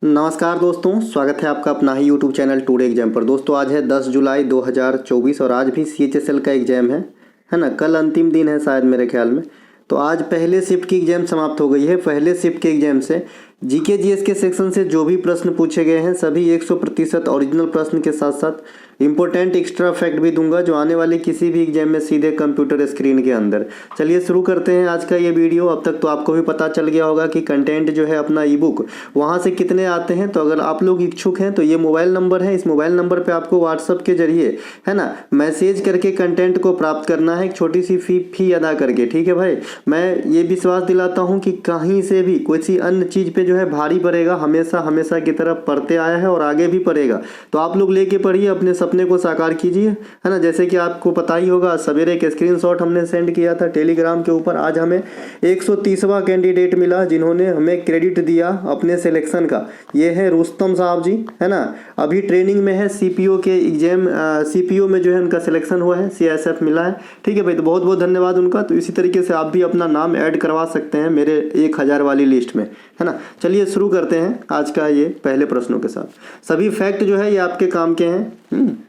नमस्कार दोस्तों, स्वागत है आपका अपना ही यूट्यूब चैनल टुडे एग्जाम पर। दोस्तों आज है 10 जुलाई 2024 और आज भी CHSL का एग्ज़ाम है ना। कल अंतिम दिन है शायद मेरे ख्याल में। तो आज पहले शिफ्ट की एग्ज़ाम समाप्त हो गई है। पहले शिफ्ट के एग्ज़ाम से GK GS के सेक्शन से जो भी प्रश्न पूछे गए हैं सभी 100% ओरिजिनल प्रश्न के साथ साथ इंपॉर्टेंट एक्स्ट्रा फैक्ट भी दूंगा जो आने वाले किसी भी एग्जाम में सीधे कंप्यूटर स्क्रीन के अंदर। चलिए शुरू करते हैं आज का ये वीडियो। अब तक तो आपको भी पता चल गया होगा कि कंटेंट जो है अपना ई बुक वहाँ से कितने आते हैं। तो अगर आप लोग इच्छुक हैं तो ये मोबाइल नंबर है, इस मोबाइल नंबर पर आपको व्हाट्सअप के जरिए है ना मैसेज करके कंटेंट को प्राप्त करना है, एक छोटी सी फी अदा करके। ठीक है भाई, मैं ये विश्वास दिलाता हूँ कि कहीं से भी कोई सी अन्य चीज़ पे जो है भारी पड़ेगा, हमेशा की तरफ पढ़ते आया है और आगे भी पड़ेगा। तो आप लोग लेके पढ़िए, अपने सपने को साकार कीजिए, है ना। जैसे कि आपको पता ही होगा, सवेरे एक स्क्रीनशॉट हमने सेंड किया था टेलीग्राम के ऊपर। आज हमें 130वां कैंडिडेट मिला जिन्होंने हमें क्रेडिट दिया अपने सिलेक्शन का। ये है रुस्तम साहब जी, है ना। अभी ट्रेनिंग में है, CPO के एग्जाम CPO में जो है उनका सिलेक्शन हुआ है, CSF मिला है। ठीक है भाई, तो बहुत बहुत धन्यवाद उनका। तो इसी तरीके से आप भी अपना नाम ऐड करवा सकते हैं मेरे 1000 वाली लिस्ट में, है ना। चलिए शुरू करते हैं आज का ये पहले प्रश्नों के साथ। सभी फैक्ट जो है ये आपके काम के हैं।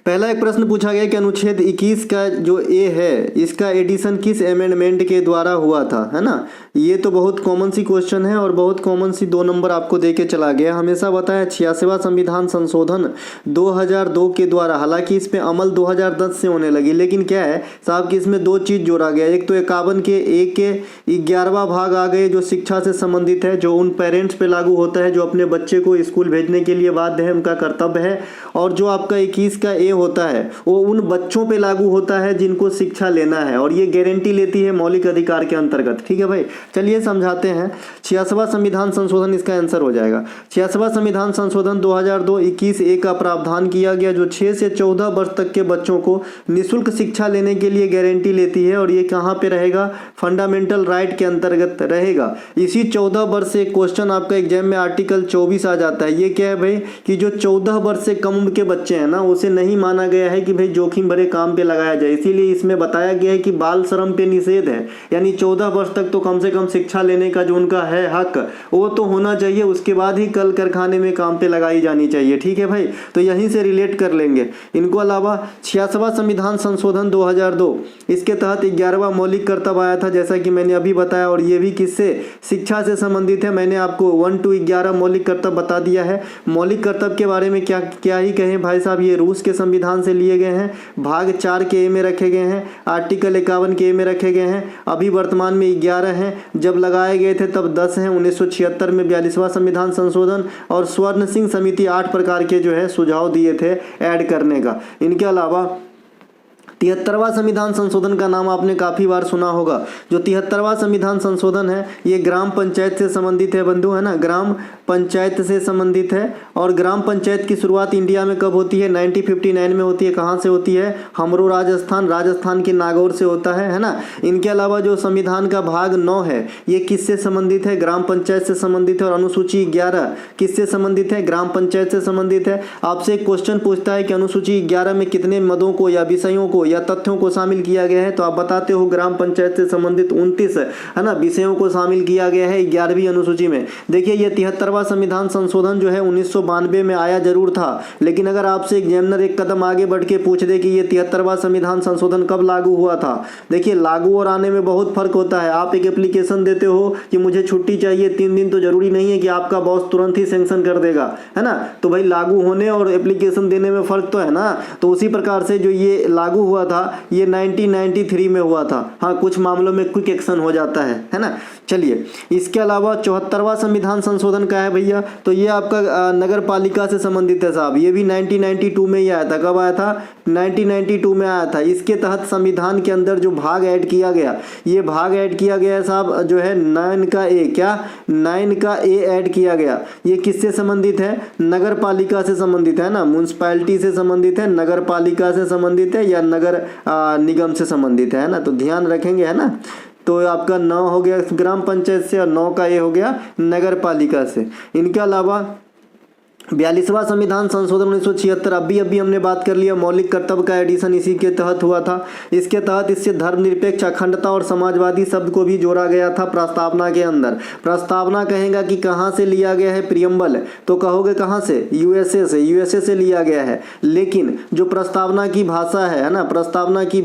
पहला एक प्रश्न पूछा गया कि अनुच्छेद 21 का जो ए है इसका एडिशन किस अमेंडमेंट के द्वारा हुआ था, है ना। ये तो बहुत कॉमन सी क्वेश्चन है और बहुत कॉमन सी 2 नंबर आपको दे के चला गया। हमेशा बताया 86वां संविधान संशोधन 2002 के द्वारा। हालांकि इस पे अमल 2010 से होने लगी, लेकिन क्या है साहब कि इसमें 2 चीज़ जोड़ा गया। एक तो 51 के ए के 11वां भाग आ गए जो शिक्षा से संबंधित है, जो उन पेरेंट्स पे लागू होता है जो अपने बच्चे को स्कूल भेजने के लिए बाध्य है, उनका कर्तव्य है। और जो आपका 21 का ए होता है वो उन बच्चों पे लागू होता है जिनको शिक्षा लेना है, और ये गारंटी लेती है मौलिक अधिकार के अंतर्गत। ठीक है भाई, चलिए समझाते हैं। 86वां संविधान संशोधन इसका आंसर हो जाएगा। 86वां संविधान संशोधन 2002 21 ए का प्रावधान किया गया जो 6 से 14 वर्ष तक के बच्चों को निःशुल्क शिक्षा लेने के लिए गारंटी लेती है। और ये कहाँ पे रहेगा? फंडामेंटल राइट के अंतर्गत रहेगा। इसी 14 वर्ष से क्वेश्चन आपका एग्जाम में आर्टिकल 24 आ जाता है। ये क्या है भाई कि जो 14 वर्ष से कम उम्र के बच्चे हैं ना, उसे नहीं माना गया है कि भाई जोखिम भरे काम पे लगाया जाए। इसीलिए इसमें बताया गया है कि बाल श्रम पे निषेध है, यानी 14 वर्ष तक तो कम से कम शिक्षा लेने का जो उनका है हक वो तो होना चाहिए, उसके बाद ही कल कारखाने में काम पे लगाई जानी चाहिए। ठीक है भाई, तो यहीं से रिलेट कर लेंगे इनको। अलावा 86वां संविधान संशोधन 2002 इसके तहत 11वां मौलिक कर्तव्य आया था, जैसा कि मैंने अभी बताया। और ये भी किससे? शिक्षा से संबंधित है। मैंने आपको 1 to 11 मौलिक कर्तव्य बता दिया है। मौलिक कर्तव्य के बारे में क्या ही कहें भाई साहब, ये रूस के संविधान से लिए गए हैं। भाग 4 के ए में रखे गए हैं, आर्टिकल 51 के ए में रखे गए हैं। अभी वर्तमान में 11 हैं, जब लगाए गए थे तब 10 हैं। 1976 में 42वां संविधान संशोधन और स्वर्ण सिंह समिति 8 प्रकार के जो है सुझाव दिए थे ऐड करने का। इनके अलावा 73वां संविधान संशोधन का नाम आपने काफ़ी बार सुना होगा। जो 73वां संविधान संशोधन है ये ग्राम पंचायत से संबंधित है बंधु, है ना। ग्राम पंचायत से संबंधित है। और ग्राम पंचायत की शुरुआत इंडिया में कब होती है? 1959 में होती है। कहाँ से होती है? हमरो राजस्थान के नागौर से होता है ना। इनके अलावा जो संविधान का भाग 9 है ये किससे संबंधित है? ग्राम पंचायत से संबंधित है। और अनुसूची 11 किससे संबंधित है? ग्राम पंचायत से संबंधित है। आपसे एक क्वेश्चन पूछता है कि अनुसूची 11 में कितने मदों को या विषयों को या तथ्यों को शामिल किया गया है, तो आप बताते हो ग्राम पंचायत से संबंधित 29 है ना विषयों को शामिल किया गया है 11वीं अनुसूची में। देखिए ये 73वां संविधान संशोधन जो है 1992 में आया जरूर था, लेकिन अगर आपसे एग्जामिनर एक कदम आगे बढ़ के पूछ दे कि ये 73वां संविधान संशोधन कब लागू हुआ था, देखिए लागू और आने में बहुत फर्क होता है। आप एक एप्लीकेशन देते हो कि मुझे छुट्टी चाहिए 3 दिन, तो जरूरी नहीं है कि आपका बॉस तुरंत ही सैंक्शन कर देगा, है ना। तो भाई लागू होने और एप्लीकेशन देने में फर्क तो है ना। तो उसी प्रकार से जो ये लागू हुआ था ये 1993 में हुआ था। हाँ, कुछ मामलों में क्विक एक्शन हो जाता है ना। चलिए इसके अलावा 74वां संविधान संशोधन का है भैया, तो ये आपका नगर पालिका से संबंधित है साहब। ये भी 1992 में ही आया था। कब आया था? 1992 में आया था। इसके तहत संविधान के अंदर जो भाग ऐड किया गया, ये भाग ऐड किया गया है साहब जो है 9 का ए, क्या 9 का ए ऐड किया गया। ये किससे संबंधित है? नगर पालिका से संबंधित है ना। म्यूनसिपैलिटी से संबंधित है, नगर पालिका से संबंधित है, या नगर निगम से संबंधित है ना। तो ध्यान रखेंगे, है ना। तो आपका 9 हो गया ग्राम पंचायत से और 9 का ये हो गया नगर पालिका से। इनके अलावा 42वां संविधान संशोधन 1976 अभी हमने बात कर लिया। मौलिक कर्तव्य का एडिशन इसी के तहत हुआ था। इसके तहत इससे धर्मनिरपेक्ष, अखंडता और समाजवादी शब्द को भी जोड़ा गया था प्रस्तावना के अंदर। प्रस्तावना कहेगा कि कहाँ से लिया गया है, प्रियम्बल, तो कहोगे कहाँ से, यूएसए से, यूएसए से लिया गया है। लेकिन जो प्रस्तावना की भाषा है ना, प्रस्तावना की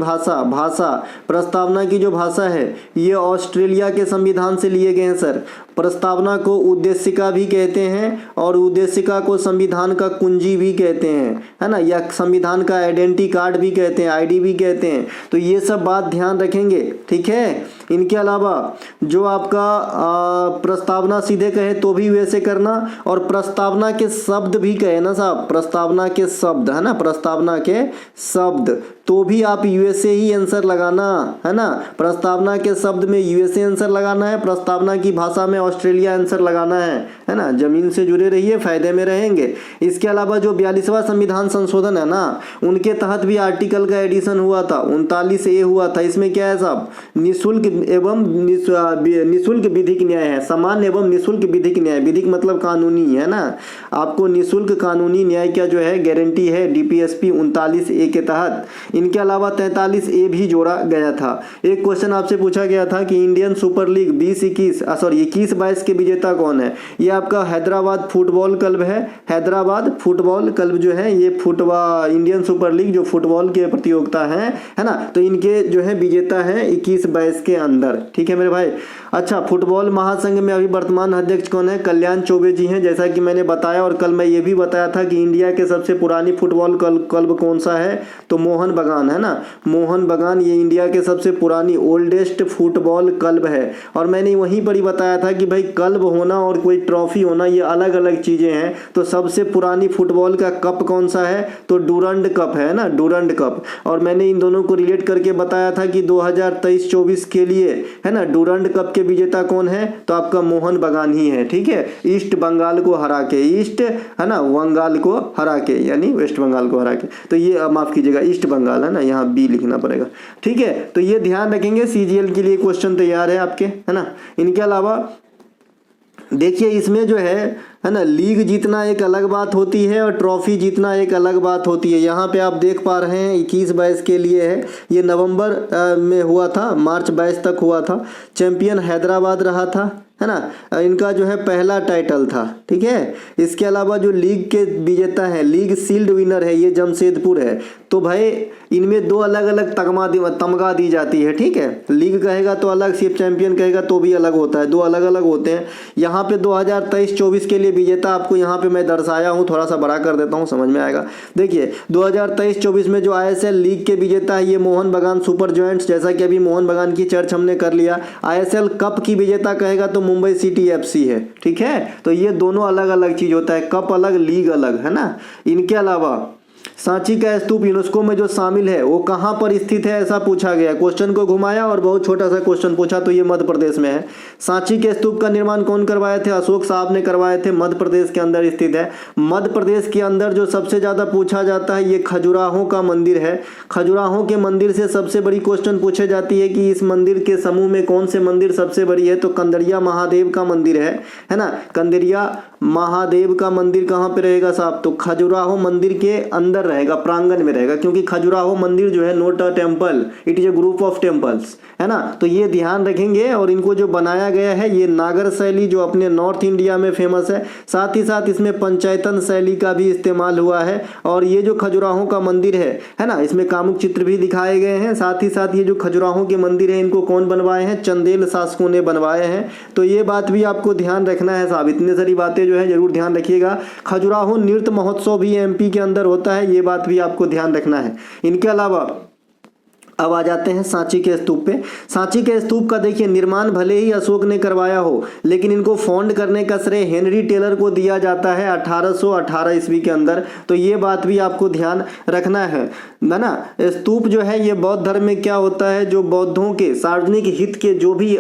प्रस्तावना की जो भाषा है ये ऑस्ट्रेलिया के संविधान से लिए गए हैं सर। प्रस्तावना को उद्देशिका भी कहते हैं और उद्देशिका को संविधान का कुंजी भी कहते हैं, है ना, या संविधान का आइडेंटिटी कार्ड भी कहते हैं, आईडी भी कहते हैं। तो ये सब बात ध्यान रखेंगे, ठीक है। इनके अलावा जो आपका प्रस्तावना सीधे कहे तो भी वैसे करना, और प्रस्तावना के शब्द भी कहे ना साहब, प्रस्तावना के शब्द, है ना, प्रस्तावना के शब्द, तो भी आप यूएसए ही आंसर लगाना, है ना। प्रस्तावना के शब्द में यूएसए आंसर लगाना है, प्रस्तावना की भाषा में ऑस्ट्रेलिया आंसर लगाना है ना। जमीन से जुड़े रहिए, फायदे में रहेंगे। इसके अलावा जो 42वां संविधान संशोधन है ना, उनके तहत भी आर्टिकल का एडिशन हुआ था, 39A हुआ था। इसमें क्या है साहब, निःशुल्क एवं निःशुल्क विधिक न्याय है, समान एवं निःशुल्क विधिक न्याय, विधिक मतलब कानूनी, है ना। आपको निःशुल्क कानूनी न्याय क्या जो है गारंटी है DPSP 39A के तहत। इनके अलावा 43A भी जोड़ा गया था। एक क्वेश्चन आपसे पूछा गया था कि इंडियन सुपर लीग 21-22 के विजेता कौन है। ये आपका हैदराबाद फुटबॉल क्लब है। हैदराबाद फुटबॉल क्लब जो है ये फुटबॉल इंडियन सुपर लीग जो फुटबॉल के प्रतियोगिता है ना, तो इनके जो है विजेता है 21-22 के अंदर, ठीक है मेरे भाई। अच्छा, फुटबॉल महासंघ में अभी वर्तमान अध्यक्ष कौन है, कल्याण चौबे जी हैं, जैसा कि मैंने बताया। और कल मैं ये भी बताया था कि इंडिया के सबसे पुरानी फुटबॉल क्लब कौन सा है, तो मोहन बगान, है ना, मोहन बगान ये इंडिया के सबसे पुरानी ओल्डेस्ट फुटबॉल क्लब है। और मैंने वहीं पर ही बताया था कि भाई क्लब होना और कोई ट्रॉफी होना ये अलग अलग चीज़ें हैं। तो सबसे पुरानी फुटबॉल का कप कौन सा है, तो डूरंड कप है ना, डूरंड कप। और मैंने इन दोनों को रिलेट करके बताया था कि 2023-24 के लिए, है ना, डूरंड कप के विजेता कौन है, तो आपका मोहन बगान ही है, ठीक है। ईस्ट बंगाल को हरा के, ईस्ट, है ना, बंगाल को हरा के, यानी वेस्ट बंगाल को हरा के। तो ये माफ कीजिएगा, ईस्ट बंगाल, है ना, यहाँ बी लिखना पड़ेगा, ठीक है। तो ये ध्यान रखेंगे, CGL के लिए क्वेश्चन तैयार है आपके, है ना। इनके अलावा देखिए इसमें जो है ना, लीग जीतना एक अलग बात होती है और ट्रॉफी जीतना एक अलग बात होती है। यहाँ पे आप देख पा रहे हैं 21-22 के लिए है, ये नवंबर में हुआ था, मार्च 22 तक हुआ था। चैंपियन हैदराबाद रहा था, है ना, इनका जो है पहला टाइटल था, ठीक है। इसके अलावा जो लीग के विजेता है, लीग शील्ड विनर है, ये जमशेदपुर है। तो भाई इनमें दो अलग अलग तमगा दी जाती है, ठीक है। लीग कहेगा तो अलग, सिर्फ चैंपियन कहेगा तो भी अलग होता है, दो अलग अलग होते हैं। यहाँ पे 2023-24 के लिए विजेता आपको यहाँ पे मैं दर्शाया हूँ, थोड़ा सा बड़ा कर देता हूँ, समझ में आएगा। देखिए 2023-24 में जो ISL लीग के विजेता है ये मोहन बगान सुपर जॉयंट्स, जैसा कि अभी मोहन बगान की चर्च हमने कर लिया। ISL कप की विजेता कहेगा तो मुंबई सिटी FC है, ठीक है। तो ये दोनों अलग अलग चीज होता है, कप अलग, लीग अलग, है ना। इनके अलावा सांची का स्तूप यूनेस्को में जो शामिल है वो कहाँ पर स्थित है, ऐसा पूछा गया। क्वेश्चन को घुमाया और बहुत छोटा सा क्वेश्चन पूछा, तो ये मध्य प्रदेश में है। सांची के स्तूप का निर्माण कौन करवाए थे, अशोक साहब ने करवाए थे, मध्य प्रदेश के अंदर स्थित है। मध्य प्रदेश के अंदर जो सबसे ज्यादा पूछा जाता है ये खजुराहो का मंदिर है। खजुराहो के मंदिर से सबसे बड़ी क्वेश्चन पूछे जाती है कि इस मंदिर के समूह में कौन से मंदिर सबसे बड़ी है, तो कंदरिया महादेव का मंदिर है ना। कंदरिया महादेव का मंदिर कहाँ पे रहेगा साहब, तो खजुराहो मंदिर के अंदर रहेगा, प्रांगण में रहेगा, क्योंकि खजुराहो मंदिर जो है not a temple, it is a group of temples, है ना। तो ये ध्यान रखेंगे। और इनको जो बनाया गया है ये नागर शैली जो अपने नॉर्थ इंडिया में फेमस है, साथ ही साथ इसमें पंचायतन शैली का भी इस्तेमाल हुआ है। और ये जो खजुराहो का मंदिर है ना, इसमें कामुक चित्र भी दिखाए गए हैं। साथ ही साथ ये जो खजुराहो के मंदिर है इनको कौन बनवाए हैं, चंदेल शासकों ने बनवाए हैं। तो ये बात भी आपको ध्यान रखना है साहब, इतनी सारी बातें जो है जरूर ध्यान रखिएगा। खजुराहो नृत्य महोत्सव भी MP के अंदर होता है, ये बात भी आपको ध्यान रखना है। इनके अलावा अब आ जाते हैं सांची के स्तूप पे। सांची के स्तूप का देखिए निर्माण भले ही अशोक ने करवाया हो, लेकिन इनको फाउंड करने का श्रेय हेनरी टेलर को दिया जाता है 1818 ईस्वी के अंदर। तो ये बात भी आपको ध्यान रखना है ना। स्तूप जो है ये बौद्ध धर्म में क्या होता है, जो बौद्धों के सार्वजनिक हित के जो भी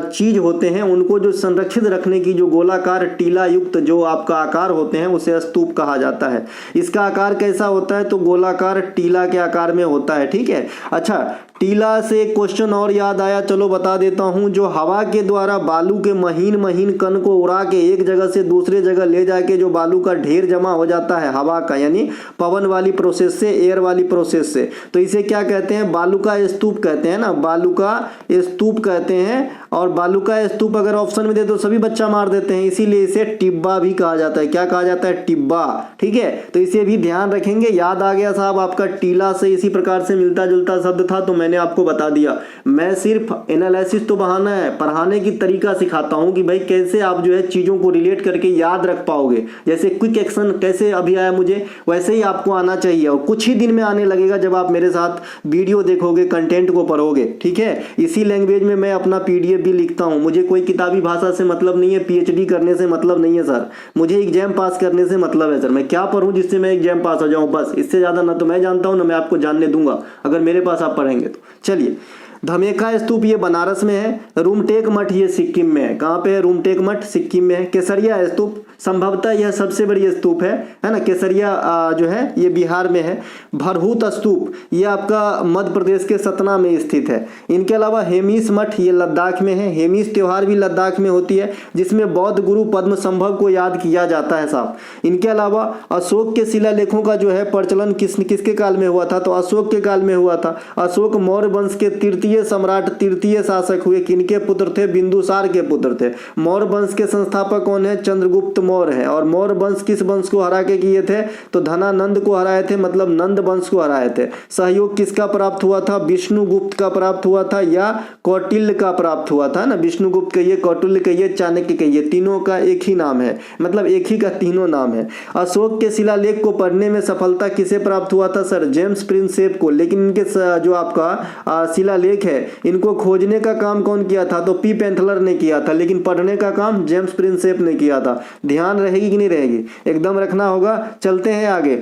चीज होते हैं उनको जो संरक्षित रखने की जो गोलाकार टीला युक्त जो आपका आकार होते हैं उसे स्तूप कहा जाता है। इसका आकार कैसा होता है, तो गोलाकार टीला के आकार में होता है, ठीक है। अच्छा, टीला से क्वेश्चन और याद आया, चलो बता देता हूं। जो हवा के द्वारा बालू के महीन महीन कण को उड़ा के एक जगह से दूसरे जगह ले जाके जो बालू का ढेर जमा हो जाता है हवा का, यानी पवन वाली प्रोसेस से, एयर वाली प्रोसेस से, तो इसे क्या कहते हैं? बालू का स्तूप कहते हैं ना, बालू का स्तूप कहते हैं। और बालू का स्तूप अगर ऑप्शन में दे तो सभी बच्चा मार देते हैं, इसीलिए इसे टिब्बा भी कहा जाता है। क्या कहा जाता है? टिब्बा। ठीक है, तो इसे भी ध्यान रखेंगे। याद आ गया साहब आपका, टीला से इसी प्रकार से मिलता जुलता शब्द था तो मैंने आपको बता दिया। मैं सिर्फ एनालिसिस तो बहाना है, पढ़ाने की तरीका सिखाता हूं कि भाई कैसे आप जो है चीजों को रिलेट करके याद रख पाओगे। जैसे क्विक एक्शन कैसे अभी आया मुझे, वैसे ही आपको आना चाहिए, और कुछ ही दिन में आने लगेगा जब आप मेरे साथ वीडियो देखोगे, कंटेंट को पढ़ोगे। ठीक है, इसी लैंग्वेज में मैं अपना पीडीएफ भी लिखता हूं। मुझे कोई किताबी भाषा से मतलब नहीं है, पीएचडी करने से मतलब नहीं है सर, मुझे एग्जाम पास करने से मतलब है सर। मैं क्या पढ़ूं जिससे मैं एग्जाम पास हो जाऊं, बस। इससे ज्यादा ना तो मैं जानता हूं ना मैं आपको जानने दूंगा अगर मेरे पास आप पढ़ेंगे तो। चलिए, धमेका स्तूप ये बनारस में है, रूमटेक मठ ये सिक्किम में है। कहाँ पे है? रूमटेक मठ सिक्किम में है। केसरिया स्तूप संभवतः यह सबसे बड़ी स्तूप है ना, केसरिया जो है ये बिहार में है। भरहूत स्तूप ये आपका मध्य प्रदेश के सतना में स्थित है। इनके अलावा हेमिस मठ ये लद्दाख में है। हेमिस त्योहार भी लद्दाख में होती है, जिसमें बौद्ध गुरु पद्म संभव को याद किया जाता है साहब। इनके अलावा अशोक के शिलालेखों का जो है प्रचलन किसके काल में हुआ था? तो अशोक के काल में हुआ था। अशोक मौर्य वंश के तृतीय सम्राट, तृतीय शासक हुए। किनके पुत्र थे? बिंदुसार के पुत्र थे। मौर्य वंश के संस्थापक कौन है? चंद्रगुप्त मौर्य है। और मौर्य वंश किस वंश को हरा के किए थे? तो धनानंद को हराए थे, मतलब नंद वंश को हराए थे। सहयोग किसका प्राप्त हुआ था? विष्णुगुप्त का प्राप्त हुआ था या कौटिल्य का प्राप्त हुआ था ना। विष्णुगुप्त कहिए, कौटिल्य कहिए, चाणक्य कहिए, तीनों का एक ही नाम है, मतलब एक ही का तीनों नाम है। अशोक के शिलालेख को पढ़ने में सफलता किसे प्राप्त हुआ था सर? जेम्स प्रिंसेप को। लेकिन इनके जो आपका शिलालेख है इनको खोजने का काम कौन किया था? तो पी पेंथलर ने किया था, लेकिन पढ़ने का काम जेम्स प्रिंसेप ने किया था। ध्यान रहेगी कि नहीं रहेगी? एकदम रखना होगा। चलते हैं आगे।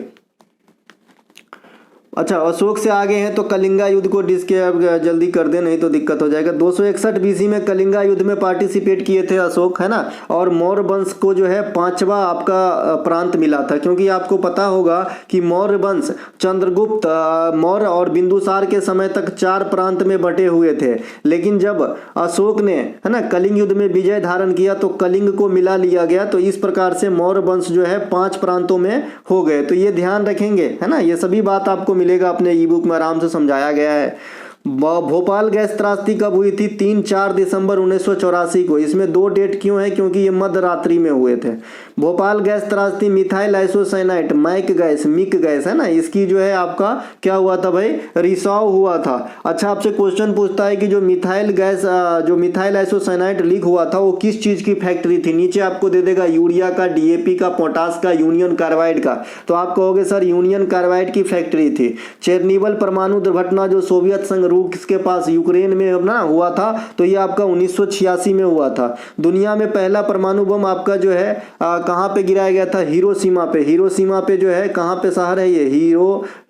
अच्छा, अशोक से आगे हैं तो कलिंगा युद्ध को डिस्क्राइब जल्दी कर दे, नहीं तो दिक्कत हो जाएगा। 261 बीसी में कलिंगा युद्ध में पार्टिसिपेट किए थे अशोक, है ना। और मौर्य वंश को जो है 5वां आपका प्रांत मिला था, क्योंकि आपको पता होगा कि मौर्य वंश चंद्रगुप्त मौर्य और बिंदुसार के समय तक 4 प्रांत में बटे हुए थे। लेकिन जब अशोक ने, है ना, कलिंग युद्ध में विजय धारण किया तो कलिंग को मिला लिया गया। तो इस प्रकार से मौर्य वंश जो है 5 प्रांतों में हो गए। तो ये ध्यान रखेंगे, है ना। ये सभी बात आपको मिलेगा अपने ई बुक में, आराम से समझाया गया है। भोपाल गैस त्रासदी कब हुई थी? 3-4 दिसंबर 1984 को। इसमें 2 डेट क्यों है? क्योंकि ये मध्य रात्रि में हुए थे। भोपाल गैस त्रासदी मिथाइल आइसोसाइनाइट, मैक गैस, मिक गैस, है ना, इसकी जो है आपका क्या हुआ था भाई? रिसाव हुआ था। अच्छा, आपसे क्वेश्चन पूछता है कि जो मिथाइल गैस, जो मिथाइल आइसोसाइनाइट लीक हुआ था वो किस चीज की फैक्ट्री थी? नीचे आपको दे देगा यूरिया का, डीएपी का, पोटास का, यूनियन कार्बाइड का। तो आप कहोगे सर यूनियन कार्बाइड की फैक्ट्री थी। चेरनोबिल परमाणु दुर्घटना जो सोवियत संघ किसके पास, यूक्रेन में ना हुआ था, तो ये आपका 1986 में हुआ था। दुनिया में पहला परमाणु बम आपका जो है कहाँ पे गिराया गया था? हिरोशिमा पे। हिरोशिमा पे जो है कहाँ पे शहर है ये?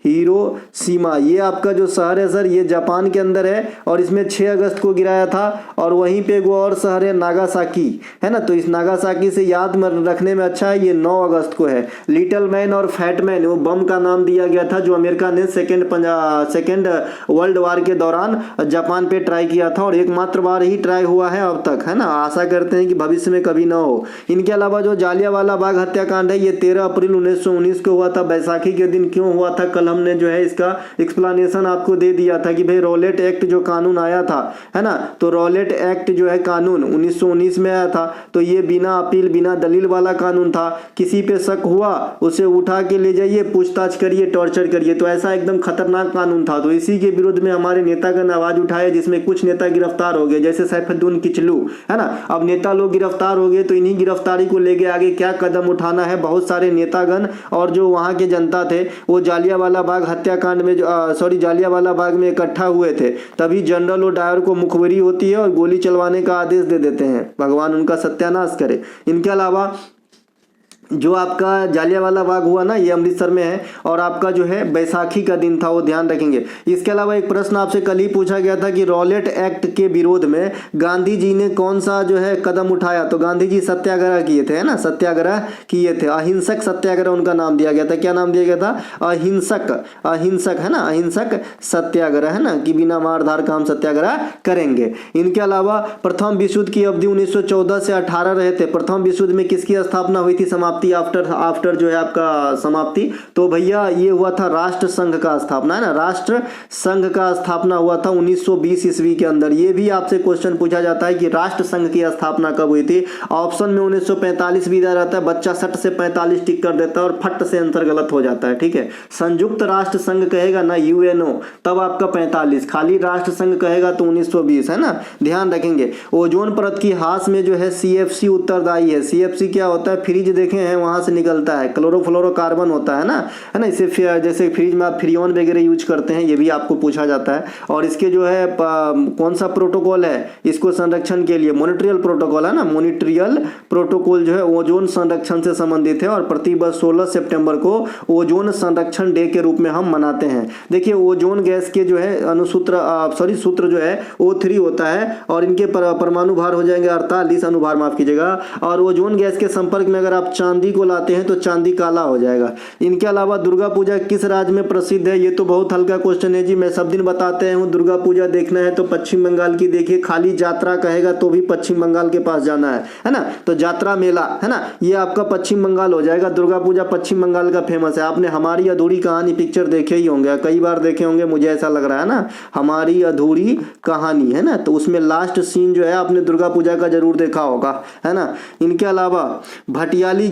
हिरोशिमा, ये आपका जो शहर है सर ये जापान के अंदर है, और इसमें 6 अगस्त को गिराया था। और वहीं पे वो और शहर है नागासाकी, है ना। तो इस नागासाकी से याद रखने में अच्छा है, ये 9 अगस्त को है। लिटिल मैन और फैट मैन वो बम का नाम दिया गया था जो अमेरिका ने सेकेंड वर्ल्ड वार के दौरान जापान पे ट्राई किया था, और एकमात्र बार ही ट्राई हुआ है अब तक, है ना। आशा करते हैं कि भविष्य में कभी ना हो। इनके अलावा जो जालियांवाला बाग हत्याकांड है ये 13 अप्रैल 1919 को हुआ था। बैसाखी के दिन क्यों हुआ था? कल हमने जो है इसका एक्सप्लेनेशन आपको दे दिया था कि भाई रॉलेट एक्ट जो कानून आया था, है ना, तो रॉलेट एक्ट जो है कानून 1919 में आया था। तो ये बिना अपील, बिना दलील वाला कानून था। किसी पे शक हुआ उसे उठा के ले जाइए, पूछताछ करिए, टॉर्चर करिए। तो ऐसा एकदम खतरनाक कानून था। तो इसी के विरुद्ध में हमारे नेतागण आवाज उठाए, जिसमें कुछ नेता गिरफ्तार हो गए, जैसे सैफुद्दीन किचलू, है ना। अब नेता लोग गिरफ्तार हो गए तो इन्हीं गिरफ्तारी को लेके आगे क्या कदम उठाना है। बहुत सारे नेतागण और जो वहां के जनता थे वो जालियांवाला बाग हत्याकांड में जालियांवाला बाग में इकट्ठा हुए थे। तभी जनरल और डायर को मुखबिरी होती है और गोली चलवाने का आदेश दे देते हैं। भगवान उनका सत्यानाश करे। इनके अलावा जो आपका जालियांवाला बाग हुआ ना, ये अमृतसर में है, और आपका जो है बैसाखी का दिन था, वो ध्यान रखेंगे। इसके अलावा एक प्रश्न आपसे कल ही पूछा गया था कि रॉलेट एक्ट के विरोध में गांधी जी ने कौन सा जो है कदम उठाया, तो गांधी जी सत्याग्रह किए थे, है ना, सत्याग्रह किए थे। अहिंसक सत्याग्रह उनका नाम दिया गया था। क्या नाम दिया गया था? अहिंसक, अहिंसक, है ना, अहिंसक सत्याग्रह, है ना, कि बिना मार धार का हम सत्याग्रह करेंगे। इनके अलावा प्रथम विश्व युद्ध की अवधि 1914 से 18 रहे थे। प्रथम विश्व युद्ध में किसकी स्थापना हुई थी, समाप्ति आफ्टर जो है आपका समाप्ति, तो भैया ये हुआ था राष्ट्र संघ का स्थापना, है ना, राष्ट्र संघ का स्थापना हुआ था 1920 ईस्वी के अंदर। ये भी आपसे क्वेश्चन पूछा जाता है कि राष्ट्र संघ की स्थापना कब हुई थी। ऑप्शन में 1945 भी दिया रहता है, बच्चा सट से 45 टिक कर देता है और फट से आंसर गलत हो जाता है, ठीक है। संयुक्त राष्ट्र संघ कहेगा ना, यूएनओ, तब आपका 45, खाली राष्ट्र संघ कहेगा तो 1920, है ना, ध्यान रखेंगे। ओजोन परत की हास में जो है सीएफसी उत्तरदायी है। सीएफसी क्या होता है, फ्रिज देखे हैं वहां से निकलता है, क्लोरोफ्लोरोकार्बन होता है ना, है ना, इसे जैसे फ्रिज में आप फ्रीऑन वगैरह यूज करते हैं, ये भी आपको पूछा जाता है। और इसके जो है कौन सा प्रोटोकॉल है इसको संरक्षण के लिए, मॉनिट्रियल प्रोटोकॉल, है ना, मॉनिट्रियल प्रोटोकॉल जो है ओजोन संरक्षण से संबंधित है, और प्रति वर्ष 16 सितंबर को ओजोन संरक्षण डे के रूप में हम मनाते हैं। देखिए ओजोन गैस के जो है अनुसूत्र सूत्र जो है O3 होता है, और इनके परमाणु भार हो जाएंगे 48 अनुभार, माफ कीजिएगा। और ओजोन गैस के संपर्क में अगर आप चांदी को लाते हैं तो चांदी काला हो जाएगा। इनके अलावा दुर्गा पूजा किस राज्य में प्रसिद्ध है, ये तो बहुत हल्का क्वेश्चन है जी, मैं सब दिन बताते हूँ। दुर्गा पूजा देखना है तो पश्चिम बंगाल की देखिए, खाली यात्रा कहेगा तो भी पश्चिम बंगाल के पास जाना है ना, तो यात्रा मेला, है ना, ये आपका पश्चिम बंगाल हो जाएगा। दुर्गा पूजा पश्चिम बंगाल का फेमस है। आपने हमारी अधूरी कहानी पिक्चर देखे ही होंगे, कई बार देखे होंगे, मुझे ऐसा लग रहा है ना, हमारी अधूरी कहानी, है ना, तो उसमें लास्ट सीन जो है आपने दुर्गा पूजा का जरूर देखा होगा, है ना। इनके अलावा भटियाली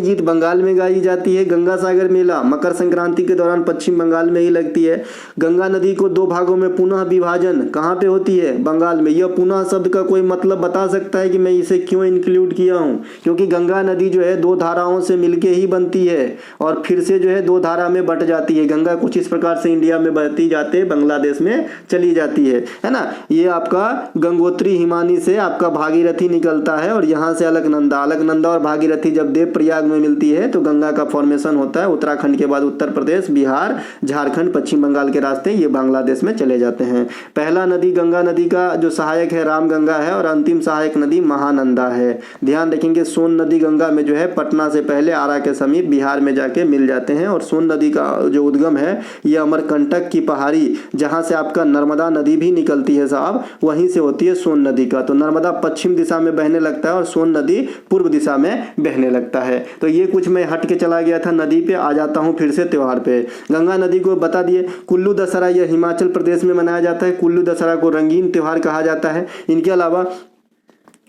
गीत बंगाल में गाई जाती है। गंगा सागर मेला मकर संक्रांति के दौरान पश्चिम बंगाल में ही लगती है। गंगा नदी को दो भागों में पुनः विभाजन कहाँ पे होती है, बंगाल में। यह पुनः शब्द का कोई मतलब बता सकता है कि मैं इसे क्यों इंक्लूड किया हूँ, क्योंकि गंगा नदी जो है दो धाराओं से मिलके ही बनती है और फिर से जो है दो धारा में बट जाती है। गंगा कुछ इस प्रकार से इंडिया में बहती जाते बांग्लादेश में चली जाती है ना। ये आपका गंगोत्री हिमानी से आपका भागीरथी निकलता है, और यहाँ से अलकनंदा और भागीरथी जब देव प्रयाग में मिलती है तो गंगा का फॉर्मेशन होता है। उत्तराखंड के बाद उत्तर प्रदेश, बिहार, झारखंड, पश्चिम बंगाल के रास्ते ये बांग्लादेश में चले जाते हैं। पहला नदी गंगा नदी का जो सहायक है रामगंगा है, और अंतिम सहायक नदी महानंदा है। ध्यान रखेंगे सोन नदी गंगा में जो है पटना से पहले आरा के समीप बिहार में जाके मिल जाते हैं, और सोन नदी का जो उद्गम है ये अमरकंटक की पहाड़ी जहाँ से आपका नर्मदा नदी भी निकलती है साहब, वहीं से होती है सोन नदी का। तो नर्मदा पश्चिम दिशा में बहने लगता है और सोन नदी पूर्व दिशा में बहने लगता है। तो ये कुछ मैं हट के चला गया था नदी पे, आ जाता हूँ फिर से त्योहार पे। गंगा नदी को बता दिए। कुल्लू दशहरा यह हिमाचल प्रदेश में मनाया जाता है। कुल्लू दशहरा को रंगीन त्योहार कहा जाता है। इनके अलावा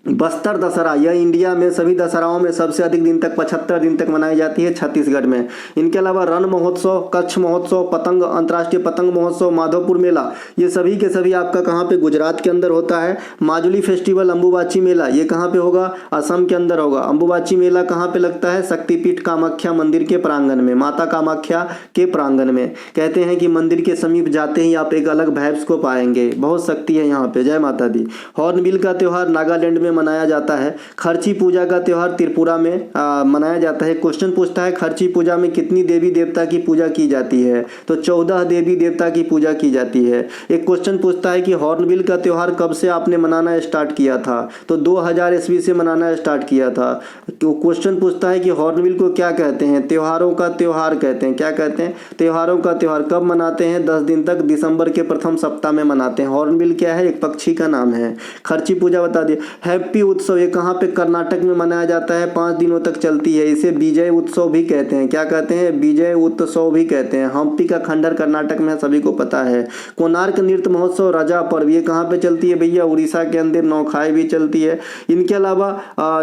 बस्तर दशहरा यह इंडिया में सभी दशहराओं में सबसे अधिक दिन तक 75 दिन तक मनाई जाती है छत्तीसगढ़ में। इनके अलावा रण महोत्सव, कच्छ महोत्सव, पतंग अंतर्राष्ट्रीय पतंग महोत्सव, माधवपुर मेला, ये सभी के सभी आपका कहाँ पे, गुजरात के अंदर होता है। माजुली फेस्टिवल, अंबुबाची मेला, ये कहाँ पे होगा, असम के अंदर होगा। अंबुबाची मेला कहाँ पे लगता है, शक्तिपीठ कामाख्या मंदिर के प्रांगण में, माता कामाख्या के प्रांगण में। कहते हैं कि मंदिर के समीप जाते ही आप एक अलग वाइब्स को पाएंगे, बहुत शक्ति है यहाँ पे, जय माता दी। हॉर्नबिल का त्योहार नागालैंड में मनाया जाता है। खर्ची पूजा का त्योहार त्रिपुरा में मनाया जाता है। क्वेश्चन पूछता है खर्ची पूजा में कितनी देवी देवता की पूजा की जाती है, तो 14 देवी देवता की पूजा की जाती है। एक क्वेश्चन पूछता है कि हॉर्नबिल का त्योहार कब से आपने मनाना स्टार्ट किया था, तो 2000 ईस्वी से मनाना स्टार्ट किया था। तो क्वेश्चन पूछता है कि हॉर्नबिल को क्या कहते हैं, त्योहारों का त्योहार कहते हैं। क्या कहते हैं, त्योहारों का त्योहार। कब मनाते हैं, 10 दिन तक, दिसंबर के प्रथम सप्ताह में मनाते हैं। हॉर्नबिल क्या है, एक पक्षी का नाम है। खर्ची पूजा बता दिए। हैप्पी उत्सव ये कहाँ पे, कर्नाटक में मनाया जाता है, 5 दिनों तक चलती है। इसे विजय उत्सव भी कहते हैं। क्या कहते हैं, विजय उत्सव भी कहते हैं। हम्पी का खंडर कर्नाटक में सभी को पता है। कोणार्क नृत्य महोत्सव, राजा पर्व, ये कहाँ पे चलती है भैया, उड़ीसा के अंदर नौखाई भी चलती है। इनके अलावा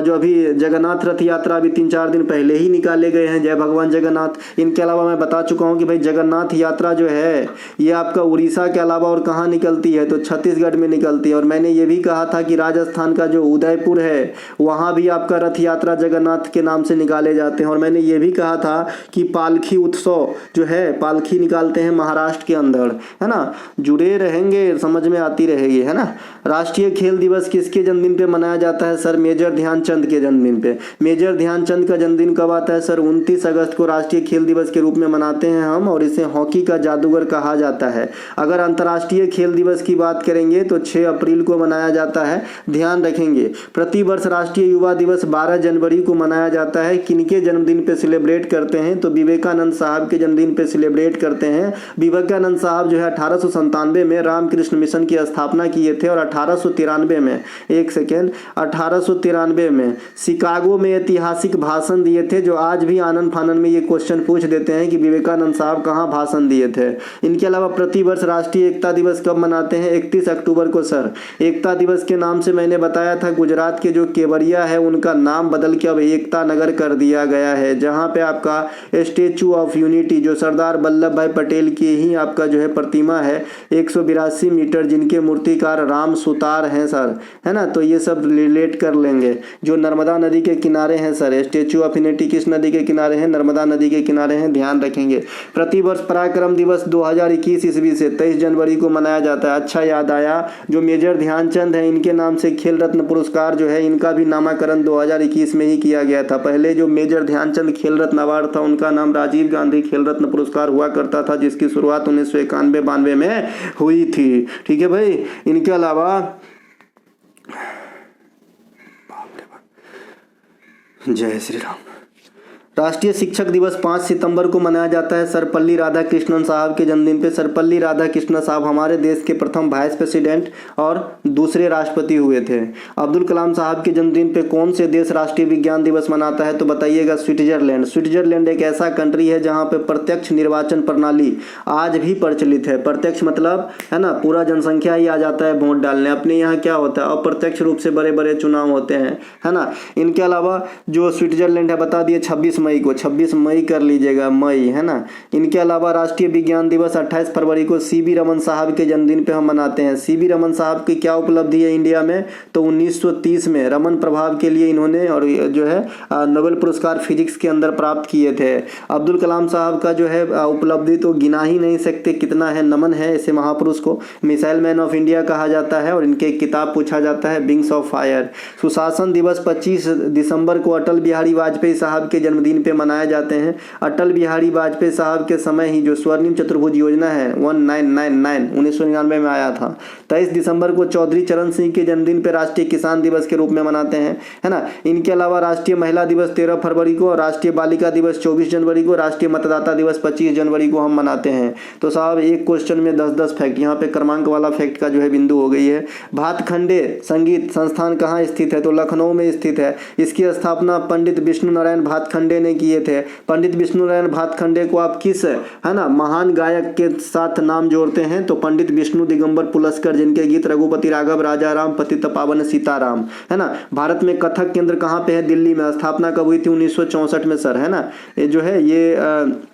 जो अभी जगन्नाथ रथ यात्रा अभी 3-4 दिन पहले ही निकाले गए हैं, जय भगवान जगन्नाथ। इनके अलावा मैं बता चुका हूँ कि भाई जगन्नाथ यात्रा जो है ये आपका उड़ीसा के अलावा और कहाँ निकलती है, तो छत्तीसगढ़ में निकलती है। और मैंने ये भी कहा था कि राजस्थान का जो उदयपुर है, वहाँ भी आपका रथ यात्रा जगन्नाथ के नाम से निकाले जाते हैं। और मैंने ये भी कहा था कि पालकी उत्सव जो है, पालकी निकालते हैं महाराष्ट्र के अंदर, है ना। जुड़े रहेंगे, समझ में आती रहेगी, है ना। राष्ट्रीय खेल दिवस किसके जन्मदिन पे मनाया जाता है सर? मेजर ध्यानचंद के जन्मदिन पे। मेजर ध्यानचंद का जन्मदिन कब आता है सर? 29 अगस्त को राष्ट्रीय खेल दिवस के रूप में मनाते हैं हम, और इसे हॉकी का जादूगर कहा जाता है। अगर अंतर्राष्ट्रीय खेल दिवस की बात करेंगे तो 6 अप्रैल को मनाया जाता है, ध्यान रखेंगे। प्रतिवर्ष राष्ट्रीय युवा दिवस 12 जनवरी को मनाया जाता है। किनके जन्मदिन पे सेलिब्रेट करते हैं? तो विवेकानंद साहब के जन्मदिन पे सेलिब्रेट करते हैं। विवेकानंद साहब जो है 1897 में रामकृष्ण मिशन की स्थापना किए थे, और 1893 में, एक सेकेंड, 1893 में शिकागो में ऐतिहासिक भाषण दिए थे, जो आज भी आनन फानन में ये क्वेश्चन पूछ देते हैं कि विवेकानंद साहब कहाँ भाषण दिए थे। इनके अलावा प्रतिवर्ष राष्ट्रीय एकता दिवस कब मनाते हैं? 31 अक्टूबर को सर। एकता दिवस के नाम से मैंने बताया था गुजरात के जो केवड़िया है उनका नाम बदल के अब एकता नगर कर दिया गया है, जहाँ पे आपका स्टेचू ऑफ यूनिटी जो सरदार वल्लभ भाई पटेल की ही आपका जो है प्रतिमा है, 182 मीटर, जिनके मूर्तिकार राम सुतार हैं सर, है ना। तो ये सब रिलेट कर लेंगे। जो नर्मदा नदी के किनारे हैं सर, स्टेचू ऑफ यूनिटी किस नदी के किनारे हैं? नर्मदा नदी के किनारे हैं, ध्यान रखेंगे। प्रतिवर्ष पराक्रम दिवस 2021 ईस्वी से 23 जनवरी को मनाया जाता है। अच्छा याद आया, जो मेजर ध्यानचंद है इनके नाम से खेल रत्न पुरस्कार जो है, इनका भी नामकरण 2021 में ही किया गया था। पहले जो मेजर ध्यानचंद खेल रत्न अवार्ड था उनका नाम राजीव गांधी खेल रत्न पुरस्कार हुआ करता था, जिसकी शुरुआत 1991-92 में हुई थी। ठीक है भाई। इनके अलावा जय श्री राम। राष्ट्रीय शिक्षक दिवस 5 सितंबर को मनाया जाता है सर्वपल्ली राधाकृष्णन साहब के जन्मदिन पे। सर्वपल्ली राधाकृष्णन साहब हमारे देश के प्रथम वाइस प्रेसिडेंट और दूसरे राष्ट्रपति हुए थे। अब्दुल कलाम साहब के जन्मदिन पे कौन से देश राष्ट्रीय विज्ञान दिवस मनाता है? तो बताइएगा स्विट्जरलैंड। स्विट्जरलैंड एक ऐसा कंट्री है जहाँ पे प्रत्यक्ष निर्वाचन प्रणाली आज भी प्रचलित है। प्रत्यक्ष मतलब, है ना, पूरा जनसंख्या ही आ जाता है वोट डालने। अपने यहाँ क्या होता है, अप्रत्यक्ष रूप से बड़े बड़े चुनाव होते हैं, है ना। इनके अलावा जो स्विट्जरलैंड है बता दिए 26 मई को, 26 मई कर लीजिएगा, मई, है ना। इनके अलावा राष्ट्रीय विज्ञान दिवस 28 फरवरी को सीवी रमन साहब के जन्मदिन पे हम मनाते हैं। सीवी रमन साहब की क्या उपलब्धि है इंडिया में? तो 1930 में रमन प्रभाव के लिए इन्होंने और जो है नोबेल पुरस्कार फिजिक्स के अंदर प्राप्त किए थे। अब्दुल कलाम साहब का जो है उपलब्धि तो गिना ही नहीं सकते कितना है, नमन है ऐसे महापुरुष को। मिसाइल मैन ऑफ इंडिया कहा जाता है, और इनके किताब पूछा जाता है विंग्स ऑफ फायर। सुशासन दिवस 25 दिसंबर को अटल बिहारी वाजपेयी साहब के जन्मदिन पे मनाए जाते हैं। अटल बिहारी वाजपेयी साहब के समय ही जो स्वर्णिम चतुर्भुज योजना है 1999 में आया था। 23 दिसंबर को चौधरी चरण सिंह के जन्मदिन पे राष्ट्रीय किसान दिवस के रूप में मनाते हैं, है ना। इनके अलावा राष्ट्रीय महिला दिवस 13 फरवरी को, राष्ट्रीय बालिका दिवस 24 जनवरी को, राष्ट्रीय मतदाता दिवस 25 जनवरी को हम मनाते हैं। तो साहब एक क्वेश्चन में 10-10 फैक्ट, यहाँ पे क्रमांक वाला फैक्ट का जो है बिंदु हो गई है। भातखंडे संगीत संस्थान कहाँ स्थित है? तो लखनऊ में स्थित है। इसकी स्थापना पंडित विष्णु नारायण भातखंडे ने किए थे। पंडित विष्णु नारायण भातखंडे को आप किस, है ना, महान गायक के साथ नाम जोड़ते हैं? तो पंडित विष्णु दिगंबर पुलस्कर, जिनके गीत रघुपति राघव, राजा राम, पतित पावन सीताराम, है ना। भारत में कथक केंद्र कहाँ पे है? दिल्ली में। स्थापना कब हुई थी? 1964 में सर, है ना। ये जो है ये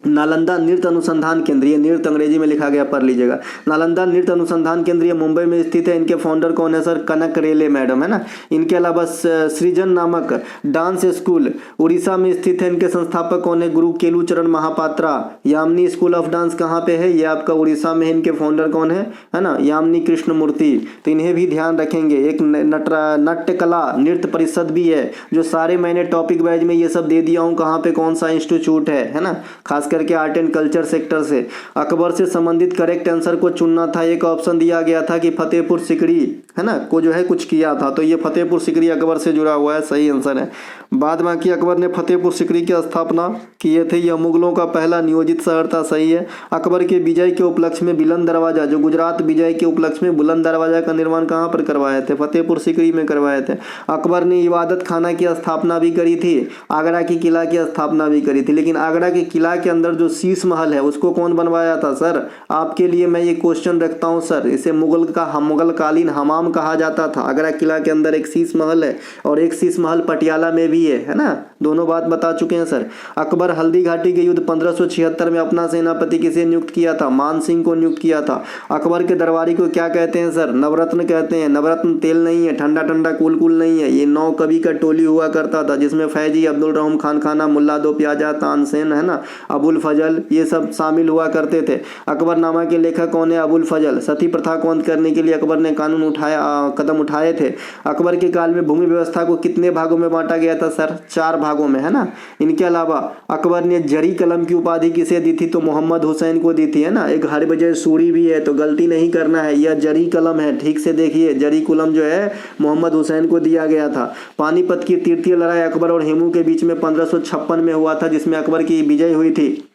नालंदा नृत्य अनुसंधान केंद्र, ये नृत्य अंग्रेजी में लिखा गया, पढ़ लीजिएगा। नालंदा नृत्य अनुसंधान केंद्र ये मुंबई में स्थित है। इनके फाउंडर कौन है सर? कनक रेले मैडम, है ना। इनके अलावा सृजन नामक डांस स्कूल उड़ीसा में स्थित है। इनके संस्थापक कौन है? Guru Kelucharan Mahapatra. Yamini school of dance कहाँ पे है? ये आपका उड़ीसा में है। इनके फाउंडर कौन है ना? यामिनी कृष्ण मूर्ति। तो इन्हें भी ध्यान रखेंगे। एक नाट्य कला नृत्य परिषद भी है, जो सारे मैंने टॉपिक वाइज में ये सब दे दिया हूँ कहाँ पे कौन सा इंस्टीट्यूट है ना, खास करके आर्ट एंड कल्चर सेक्टर से। अकबर से संबंधित करेक्ट आंसर को चुनना था। एक ऑप्शन दिया गया था कि फतेहपुर सिकरी, है ना, को जो है कुछ किया था, तो ये फतेहपुर सिकरी अकबर से जुड़ा हुआ है, सही आंसर है। बाद बाकी अकबर ने फतेहपुर सिकरी की स्थापना किए थे। यह मुगलों का पहला नियोजित शहर था, सही है। अकबर के विजय के उपलक्ष्य में बुलंद दरवाजा, जो गुजरात विजय के उपलक्ष्य में बुलंद दरवाजा का निर्माण कहाँ पर करवाए थे? फतेहपुर सिकरी में करवाए थे। अकबर ने इबादत खाना की स्थापना भी करी थी, आगरा की किला की स्थापना भी करी थी, लेकिन आगरा के किला के अंदर जो शीश महल है उसको कौन बनवाया था सर? आपके लिए मैं ये क्वेश्चन रखता हूँ सर। इसे मुगलकालीन हमाम कहा जाता था। आगरा किला के अंदर एक शीश महल है और एक शीश महल पटियाला में भी है ना? दोनों बात बता चुके हैं सर। अकबर हल्दी घाटी के युद्ध 1576 में अपना सेनापति किसे नियुक्त किया था? मान सिंह को नियुक्त किया था। अकबर के दरबारी को क्या कहते हैं सर? नवरत्न कहते हैं। नवरत्न तेल नहीं है, ठंडा ठंडा कूल कूल नहीं है। ये 9 कवि का टोली हुआ करता था जिसमें फैजी, अब्दुल रहम खान खाना, मुल्ला दो प्याजा, तानसेन है ना, अबुल फजल, ये सब शामिल हुआ करते थे। अकबरनामा के लेखक कौन है? अबुल फजल। सती प्रथा को अंत करने के लिए अकबर ने कदम उठाए थे। अकबर के काल में भूमि व्यवस्था को कितने भागों में बांटा गया था सर? 4 भागों में, है ना। इनके अलावा अकबर ने जरी कलम की उपाधि किसे दी थी? तो मोहम्मद हुसैन को दी थी, है ना। एक हरबजय सूरी भी है, तो गलती नहीं करना है, यह जरी कलम है, ठीक से देखिए। जरी कलम जो है मोहम्मद हुसैन को दिया गया था। पानीपत की तृतीय लड़ाई अकबर और हेमू के बीच में 1556 में हुआ था जिसमें अकबर की विजय हुई थी।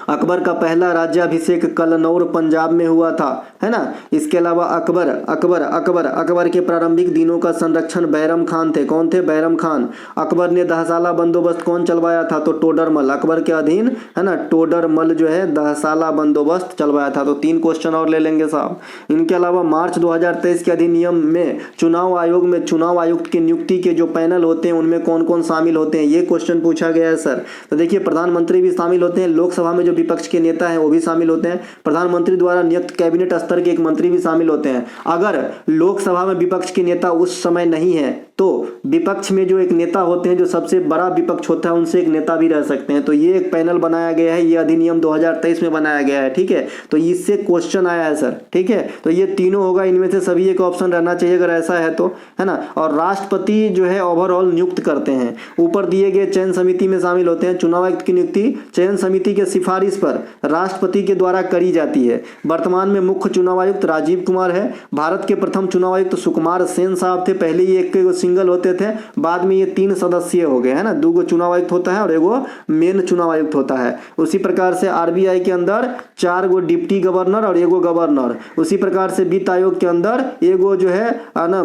अकबर का पहला राज्याभिषेक कलनौर पंजाब में हुआ था, है ना। इसके अलावा अकबर के प्रारंभिक दिनों का संरक्षण बैरम खान थे। कौन थे? बैरम खान। अकबर ने दहसाला बंदोबस्त कौन चलवाया था? तो टोडरमल। अकबर के अधीन, है ना, टोडरमल जो है दहसाला बंदोबस्त चलवाया था। तो 3 क्वेश्चन और ले लेंगे साहब। इनके अलावा मार्च 2023 के अधिनियम में चुनाव आयोग में चुनाव आयुक्त की नियुक्ति के जो पैनल होते हैं उनमें कौन कौन शामिल होते हैं? ये क्वेश्चन पूछा गया है सर। तो देखिए, प्रधानमंत्री भी शामिल होते हैं, लोकसभा में जो विपक्ष के नेता हैं वो भी शामिल होते हैं, प्रधानमंत्री द्वारा नियुक्त कैबिनेट स्तर के एक मंत्री भी शामिल होते हैं। अगर लोकसभा में विपक्ष के नेता उस समय नहीं है तो विपक्ष में जो एक नेता होते हैं, जो सबसे बड़ा विपक्ष होता है, उनसे एक नेता भी रह सकते हैं। तो ये एक पैनल बनाया गया है, ये अधिनियम 2023 में बनाया गया है, ठीक है। तो इससे क्वेश्चन आया है सर, ठीक है। तो ये तीनों होगा, इनमें से सभी एक ऑप्शन रहना चाहिए अगर ऐसा है तो, है ना। और राष्ट्रपति जो है ओवरऑल नियुक्त करते हैं। ऊपर दिए गए चयन समिति में शामिल होते हैं। चुनाव आयुक्त की नियुक्ति चयन समिति के सिफारिश पर राष्ट्रपति के द्वारा करी जाती है। वर्तमान में मुख्य चुनाव आयुक्त राजीव कुमार है। भारत के प्रथम चुनाव आयुक्त सुकुमार सेन साहब थे। पहले ये एक सिंगल होते थे, बाद में ये 3 सदस्यीय हो गए, है ना। 2 चुनाव आयुक्त होता है और एगो मेन चुनाव आयुक्त होता है। उसी प्रकार से आरबीआई के अंदर 4 डिप्टी गवर्नर और एगो गवर्नर। उसी प्रकार से वित्त आयोग के अंदर एगो जो है ना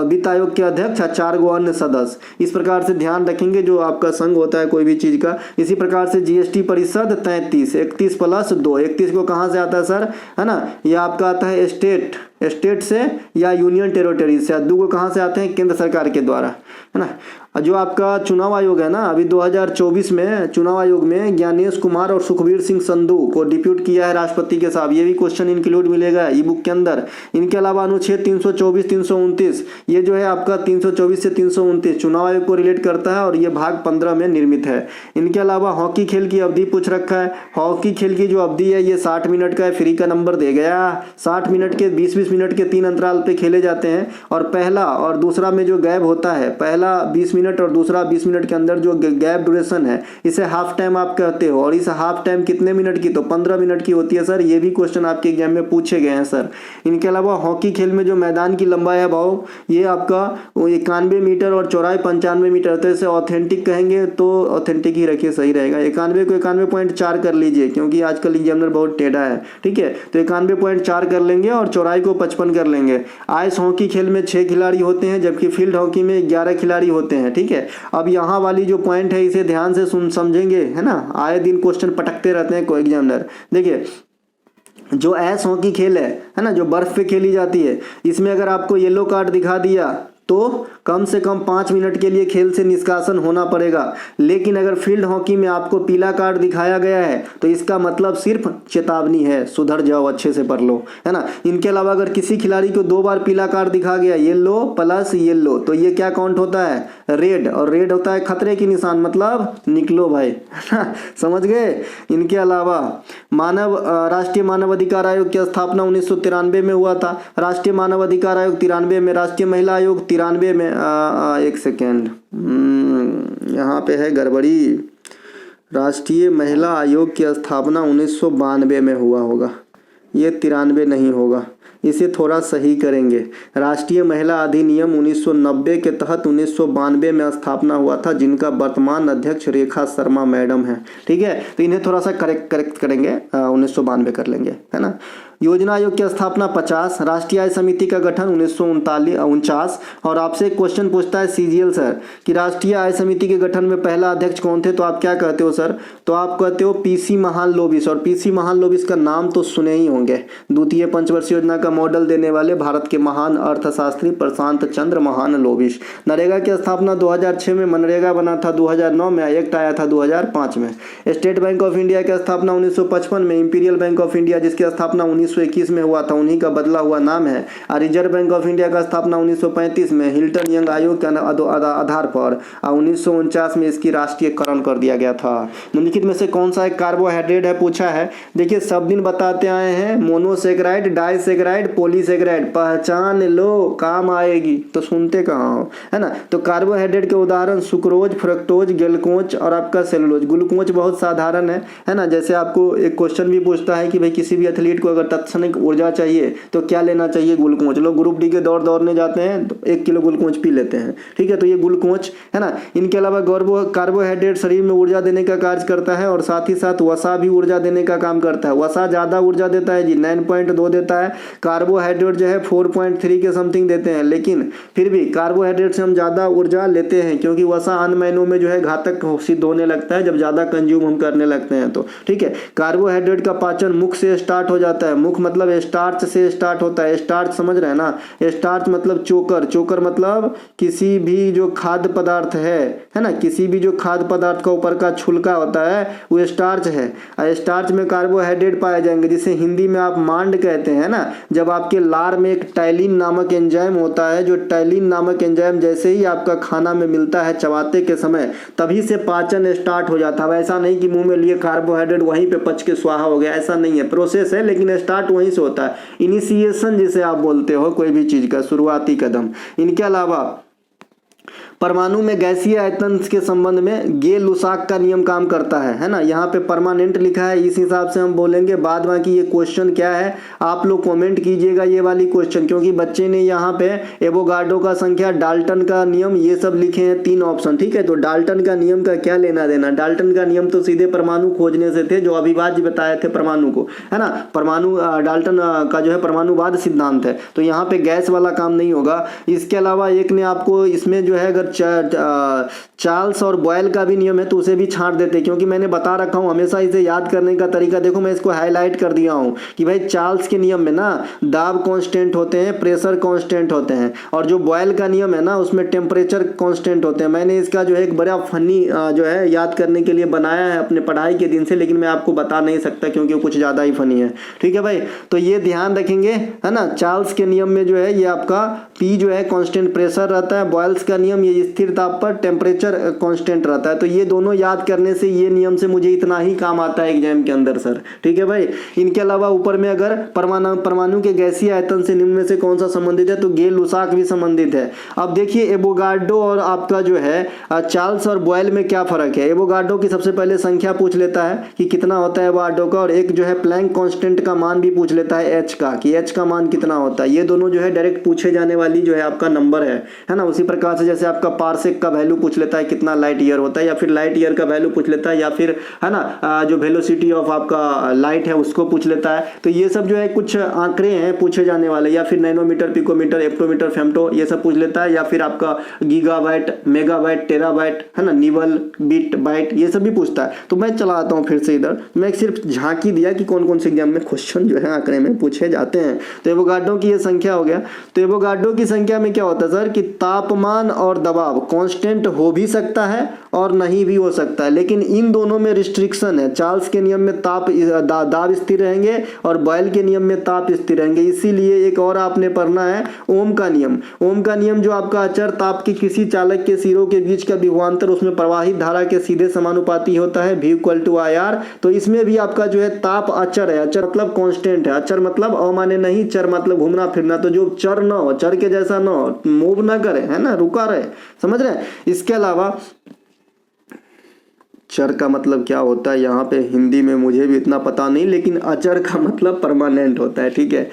वित्त आयोग के अध्यक्ष, 4 अन्य सदस्य। इस प्रकार से ध्यान रखेंगे जो आपका संघ होता है कोई भी चीज का। इसी प्रकार से जीएसटी परिषद 33, 31 + 2। 31 को कहाँ से आता है सर? है ना, ये आपका आता है स्टेट से या यूनियन टेरिटरी से। 2 कहाँ से आते हैं? केंद्र सरकार के द्वारा, है ना। जो आपका चुनाव आयोग है ना, अभी 2024 में चुनाव आयोग में ज्ञानेश कुमार और सुखबीर सिंह संधू को डिप्यूट किया है राष्ट्रपति के साथ। ये भी क्वेश्चन इंक्लूड मिलेगा ई बुक के अंदर। इनके अलावा अनुच्छेद 324, 329, ये जो है आपका 324 से 329 चुनाव आयोग को रिलेट करता है और ये भाग 15 में निर्मित है। इनके अलावा हॉकी खेल की अवधि पूछ रखा है। हॉकी खेल की जो अवधि है ये 60 मिनट का है। फ्री का नंबर दे गया। 60 मिनट के 20-20 मिनट के 3 अंतराल पे खेले जाते हैं और पहला और दूसरा में जो गैप होता है, पहला 20 मिनट और दूसरा 20 मिनट के अंदर जो गैप ड्यूरेशन है, इसे हाफ टाइम आप कहते हो। और इस हाफ टाइम कितने मिनट की? तो 15 मिनट की होती है सर। ये भी क्वेश्चन आपके एग्जाम में पूछे गए हैं सर। इनके अलावा हॉकी खेल में जो मैदान की लंबाई है भाव, ये आपका 91 मीटर और चौड़ाई 95 मीटर। तो इसे ऑथेंटिक कहेंगे तो ऑथेंटिक ही रखिए, सही रहेगा। 91 को 91.4 कर लीजिए क्योंकि आजकल एग्जामिनर बहुत टेढ़ा है, ठीक है। तो 91.4 कर लेंगे और चौड़ाई को 55 कर लेंगे। आइस हॉकी खेल में 6 खिलाड़ी होते हैं जबकि फील्ड हॉकी में 11 खिलाड़ी होते हैं, ठीक है। अब यहाँ वाली जो पॉइंट है इसे ध्यान से समझेंगे, है ना। आए दिन क्वेश्चन पटकते रहते हैं कोई एग्जामिनर। देखिए, जो आइस हॉकी खेल है ना, जो बर्फ पे खेली जाती है, इसमें अगर आपको येलो कार्ड दिखा दिया तो कम से कम 5 मिनट के लिए खेल से निष्कासन होना पड़ेगा। लेकिन अगर फील्ड हॉकी में आपको पीला कार्ड दिखाया गया है तो इसका मतलब सिर्फ चेतावनी है, सुधर जाओ, अच्छे से पढ़ लो, है ना। इनके अलावा अगर किसी खिलाड़ी को 2 बार पीला कार्ड दिखा गया, येलो प्लस येलो, तो ये क्या काउंट होता है? रेड। और रेड होता है खतरे की निशान, मतलब निकलो भाई, समझ गए। इनके अलावा राष्ट्रीय मानव अधिकार आयोग की स्थापना 1993 में हुआ था। राष्ट्रीय मानव अधिकार आयोग 93 में, राष्ट्रीय महिला आयोग 93 में। एक सेकेंड, यहाँ पे है गड़बड़ी। राष्ट्रीय महिला आयोग की स्थापना 1992 में हुआ होगा, ये 93 नहीं होगा। इसे थोड़ा सही करेंगे। राष्ट्रीय महिला अधिनियम 1990 के तहत 1992 में स्थापना हुआ था, जिनका वर्तमान अध्यक्ष रेखा शर्मा मैडम है। ठीक है, तो इन्हें थोड़ा सा करेक्ट करेंगे, 1992 कर लेंगे, है ना। योजना आयोग की स्थापना 50, राष्ट्रीय आय समिति का गठन 1949। और आपसे एक क्वेश्चन पूछता है सीजीएल सर कि राष्ट्रीय आय समिति के गठन में पहला अध्यक्ष कौन थे, तो आप क्या कहते हो सर? तो आप कहते हो पीसी महालनोबिस। और पीसी महालनोबिस का नाम तो सुने ही होंगे, द्वितीय पंचवर्षीय योजना का मॉडल देने वाले भारत के महान अर्थशास्त्री प्रशांत चंद्र महालनोबिस। नरेगा की स्थापना 2006 में, मनरेगा बना था 2009 में, एक्ट आया था 2005 में। स्टेट बैंक ऑफ इंडिया की स्थापना 1955 में, इंपीरियल बैंक ऑफ इंडिया जिसकी स्थापना 1921 में हुआ था, उन्हीं का बदला हुआ नाम है। रिजर्व बैंक ऑफ इंडिया का स्थापना 1935 में हिल्टन यंग आयोग के आधार पर, 1949 में इसकी राष्ट्रीयकरण कर दिया गया था। निम्नलिखित में से कौन सा एक कार्बोहाइड्रेट है, पूछा है। देखिए सब दिन बताते आए हैं, मोनोसेकेराइड, डाइसेकेराइड, पॉलीसेकेराइड, पहचान लो, काम आएगी, तो सुनते कहाँ हो, है ना। तो कार्बोहाइड्रेट के उदाहरण सुक्रोज, फ्रक्टोज, ग्लूकोज और आपका सेलुलोज। ग्लूकोज बहुत साधारण है ना। जैसे आपको एक क्वेश्चन भी पूछता है कि भाई किसी भी एथलीट को अगर तत्क्षणिक ऊर्जा चाहिए तो क्या लेना चाहिए? ग्लूकोज। लोग ग्रुप डी के दौड़ने जाते हैं तो 1 किलो ग्लूकोज पी लेते हैं, ठीक है, तो ये ग्लूकोज है ना। इनके अलावा कार्बोहाइड्रेट शरीर में ऊर्जा देने का कार्य करता है और साथ ही साथ वसा भी ऊर्जा देने का काम करता है। वसा ज्यादा ऊर्जा देता है जी, 9.2 देता है। कार्बोहाइड्रेट जो है 4.3 के समथिंग देते हैं, लेकिन फिर भी कार्बोहाइड्रेट से हम ज्यादा ऊर्जा लेते हैं क्योंकि वसा अन्य महीनों में जो है घातक सिद्ध होने लगता है जब ज्यादा कंज्यूम हम करने लगते हैं तो, ठीक है। कार्बोहाइड्रेट का पाचन मुख से स्टार्ट हो जाता है। मुख मतलब स्टार्च से स्टार्ट होता है। स्टार्च समझ रहे हैं ना, स्टार्च मतलब चोकर, चोकर मतलब किसी भी जो खाद्य पदार्थ है ना, किसी भी जो खाद्य पदार्थ का ऊपर का छुलका होता है वो स्टार्च है। स्टार्च में कार्बोहाइड्रेट पाए जाएंगे जिसे हिंदी में आप मांड कहते हैं ना। जब आपके लार में एक टाइलिन नामक एंजाइम होता है, जो टाइलिन नामक एंजाइम जैसे ही आपका खाना में मिलता है चबाते के समय, तभी से पाचन स्टार्ट हो जाता है। ऐसा नहीं कि मुंह में लिए कार्बोहाइड्रेट वहीं पे पच के स्वाहा हो गया, ऐसा नहीं है, प्रोसेस है, लेकिन स्टार्ट वहीं से होता है। इनिशिएशन जिसे आप बोलते हो कोई भी चीज का शुरुआती कदम। इनके अलावा परमाणु में गैसीय आयतन के संबंध में गे-लुसाक का नियम काम करता है ना। यहाँ पे परमानेंट लिखा है, इस हिसाब से हम बोलेंगे। बाद बाकी ये क्वेश्चन क्या है आप लोग कमेंट कीजिएगा ये वाली क्वेश्चन, क्योंकि बच्चे ने यहाँ पे एवोगाड्रो का संख्या, डाल्टन का नियम, ये सब लिखे हैं 3 ऑप्शन, ठीक है। तो डाल्टन का नियम का क्या लेना देना? डाल्टन का नियम तो सीधे परमाणु खोजने से थे, जो अविभाज्य बताए थे परमाणु को, है ना। परमाणु डाल्टन का जो है परमाणुवाद सिद्धांत है, तो यहाँ पे गैस वाला काम नहीं होगा। इसके अलावा एक ने आपको इसमें जो है अगर चार्ल्स और बॉयल का भी नियम है तो उसे भी छांट देते, क्योंकि मैंने बता रखा हूं हमेशा इसे याद करने का तरीका। देखो मैं इसको हाईलाइट कर दिया हूं कि भाई चार्ल्स के नियम में ना दाब कांस्टेंट होते हैं, प्रेशर कांस्टेंट होते हैं, और जो बॉयल का नियम है ना उसमें टेम्परेचर कांस्टेंट होते हैं। मैंने इसका जो है एक बड़ा फनी जो है याद करने के लिए बनाया है अपने पढ़ाई के दिन से, लेकिन मैं आपको बता नहीं सकता क्योंकि कुछ ज्यादा ही फनी है, ठीक है भाई। तो ये ध्यान रखेंगे, है ना। चार्ल्स के नियम में जो है ये आपका पी जो है कांस्टेंट प्रेशर रहता है, बॉयल्स का नियम ये स्थिर ताप पर टेम्परेचर कांस्टेंट रहता है। तो ये दोनों याद करने से ये नियम से मुझे इतना ही काम आता है एग्जाम के अंदर सर, ठीक है भाई। इनके अलावा ऊपर में अगर परमाणु के गैसीय आयतन से निम्न में से कौन सा संबंधित है, तो गे-लुसाक भी संबंधित है। अब देखिए एवोगाड्रो और आपका जो है चार्ल्स और बॉयल में क्या फर्क है। एवोगाड्रो की सबसे पहले संख्या पूछ लेता है कि कितना होता है एवोगाड्रो का, और एक जो है प्लैंक कांस्टेंट का मान भी पूछ लेता है एच का, कि एच का मान कितना होता है। ये दोनों जो है डायरेक्ट पूछे जाने वाली जो है आपका नंबर है ना। उसी प्रकार से जैसे आपका पार्सेक का वैल्यू पूछ लेता है कितना लाइट ईयर होता है, या फिर लाइट ईयर का वैल्यू पूछ लेता है, या फिर है ना जो वेलोसिटी ऑफ आपका लाइट है उसको पूछ लेता है। तो ये सब जो है कुछ आंकड़े हैं पूछे जाने वाले, या फिर नैनोमीटर, पिकोमीटर, एप्टोमीटर, फेम्टो, ये सब पूछ लेता है, या फिर आपका गीगाबाइट, मेगाबाइट, टेराबाइट, है ना, निवल, बिट, बाइट, ये सब भी पूछता है। तो मैं चला आता हूँ फिर से इधर, मैं सिर्फ झांकी दिया कि कौन कौन से एग्जाम में क्वेश्चन जो है आंकड़े में पूछे जाते हैं। तो एवोगाड्रो की ये संख्या हो गया। तो एवोगाड्रो की संख्या में क्या होता है सर कि तापमान और दबाव कांस्टेंट हो भी सकता है और नहीं भी हो सकता है, लेकिन इन दोनों में रिस्ट्रिक्शन है। चार्ल्स के नियम में दाब स्थिर रहेंगे और बॉयल के नियम में ताप स्थिर रहेंगे। इसीलिए एक और आपने पढ़ना है ओम का नियम। ओम का नियम जो आपका अचर ताप के किसी चालक के सिरों के बीच का विभवांतर उसमें प्रवाहित धारा के सीधे समानुपाती होता है, V = IR। तो इसमें भी आपका जो है ताप अचर है। अचर मतलब कांस्टेंट है, अचर मतलब अमान्य नहीं, चर मतलब घूमना फिरना। तो जो चर न हो, चर के जैसा न हो, मूव ना करे, है ना, रुका रहे, समझ रहे हैं। इसके अलावा चर का मतलब क्या होता है यहाँ पे हिंदी में मुझे भी इतना पता नहीं, लेकिन अचर का मतलब परमानेंट होता है, ठीक है।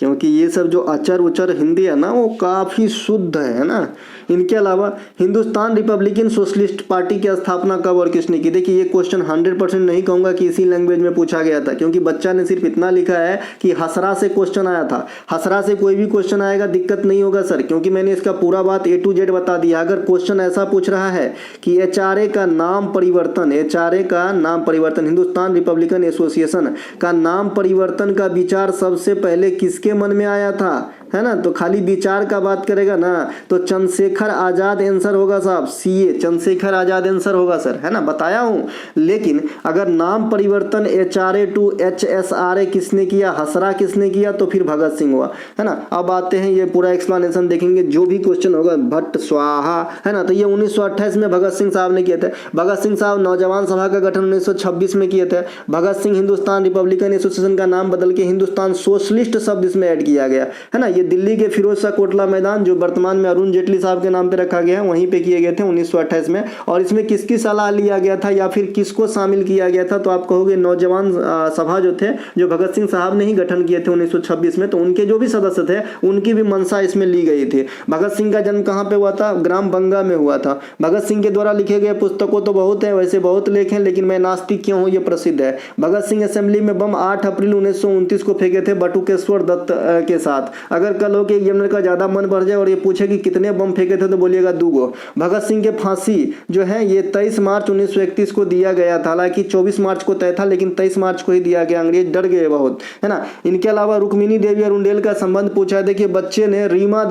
क्योंकि ये सब जो अचर उचर हिंदी है ना वो काफ़ी शुद्ध है ना। इनके अलावा हिंदुस्तान रिपब्लिकन सोशलिस्ट पार्टी की स्थापना कब और किसने की? देखिए ये क्वेश्चन 100% नहीं कहूँगा कि इसी लैंग्वेज में पूछा गया था, क्योंकि बच्चा ने सिर्फ इतना लिखा है कि हसरा से क्वेश्चन आया था। हसरा से कोई भी क्वेश्चन आएगा दिक्कत नहीं होगा सर, क्योंकि मैंने इसका पूरा बात A to Z बता दिया। अगर क्वेश्चन ऐसा पूछ रहा है कि HRA का नाम परिवर्तन, HRA का नाम परिवर्तन, हिंदुस्तान रिपब्लिकन एसोसिएशन का नाम परिवर्तन का विचार सबसे पहले किसके मन में आया था, है ना, तो खाली विचार का बात करेगा ना तो चंद्रशेखर आजाद आंसर होगा साहब, CA चंद्रशेखर आजाद आंसर होगा सर, है ना, बताया हूँ। लेकिन अगर नाम परिवर्तन HRA to HSRA किसने किया, हसरा किसने किया, तो फिर भगत सिंह हुआ, है ना। अब आते हैं ये पूरा एक्सप्लेनेशन देखेंगे, जो भी क्वेश्चन होगा भट्ट स्वाहा, है ना, तो ये 1928 में भगत सिंह साहब ने किए थे। भगत सिंह साहब नौजवान सभा का गठन 1926 में किए थे। भगत सिंह हिंदुस्तान रिपब्लिकन एसोसिएशन का नाम बदल के हिंदुस्तान सोशलिस्ट शब्द इसमें ऐड किया गया, है ना। दिल्ली के फिरोज शाह कोटला मैदान जो वर्तमान में अरुण जेटली साहब के नाम पे रखा गया है, वहीं पे किए गए थे 1928 में। और इसमें किसकी सलाह लिया गया था या फिर किसको शामिल किया गया था, तो आप कहोगे नौजवान सभा जो थे, जो भगत सिंह साहब ने ही गठन किए थे 1926 में, तो उनके जो भी सदस्य थे उनकी भी मंशा इसमें ली गई थी। भगत सिंह का जन्म कहाँ पे हुआ था? ग्राम बंगा में हुआ था। भगत सिंह के द्वारा लिखे गए पुस्तकों तो बहुत है, वैसे बहुत लेख हैं, लेकिन मैं नास्तिक क्यों हूँ ये प्रसिद्ध है। भगत सिंह असेंबली में बम 8 अप्रैल 1929 को फेंके थे बटुकेश्वर दत्त के साथ। अगर कल हो के एग्जामिनर का ज्यादा मन बढ़ जाए और ये पूछे कि कितने बम फेंके थे, तो बोलिएगा 2 गो। भगत सिंह के फांसी जो है ये 23 मार्च 1931 को दिया गया था। हालांकि 24 मार्च को तय था, लेकिन 23 मार्च को ही दिया गया। अंग्रेज डर गए बहुत, है ना। इनके अलावा रुक्मिणी देवी अरुंडेल का संबंध पूछा है। देखिए बच्चे ने रीमा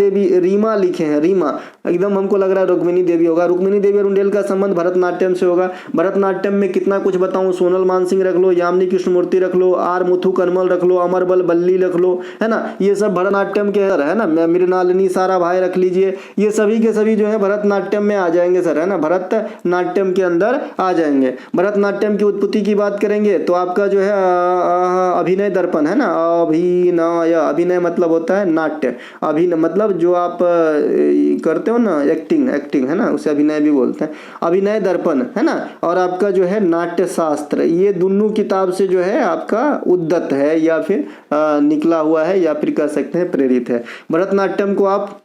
लिखे हैं, रीमा, एकदम हमको लग रहा है रुक्मिणी देवी होगा। रुक्मिणी देवी अरुंडेल का संबंध भरतनाट्यम से होगा। भरतनाट्यम में कितना कुछ बताऊं, सोनल मानसिंह रख लो, यामिनी कृष्णमूर्ति रख लो, आर मुथु कनमल रख लो, अमरबल बल्ली रख लो, है ना, ये सब भरतनाट्यम के है ना। मृणालिनी सारा भाई रख लीजिए, ये सभी के सभी जो है भरतनाट्यम में आ जाएंगे सर, है ना, भरतनाट्यम के अंदर आ जाएंगे। भरतनाट्यम की उत्पत्ति की बात करेंगे तो आपका जो है अभिनय दर्पण, है ना, अभिनय मतलब होता है नाट्य, अभिनय मतलब जो आप करते हो ना, एक्टिंग, है ना, उसे अभिनय भी बोलते हैं। अभिनय दर्पण, है ना, और आपका जो है नाट्य शास्त्र, ये दोनों किताब से जो है आपका उद्गत है या फिर निकला हुआ है या फिर कह सकते हैं प्रेरित है। भरतनाट्यम को आप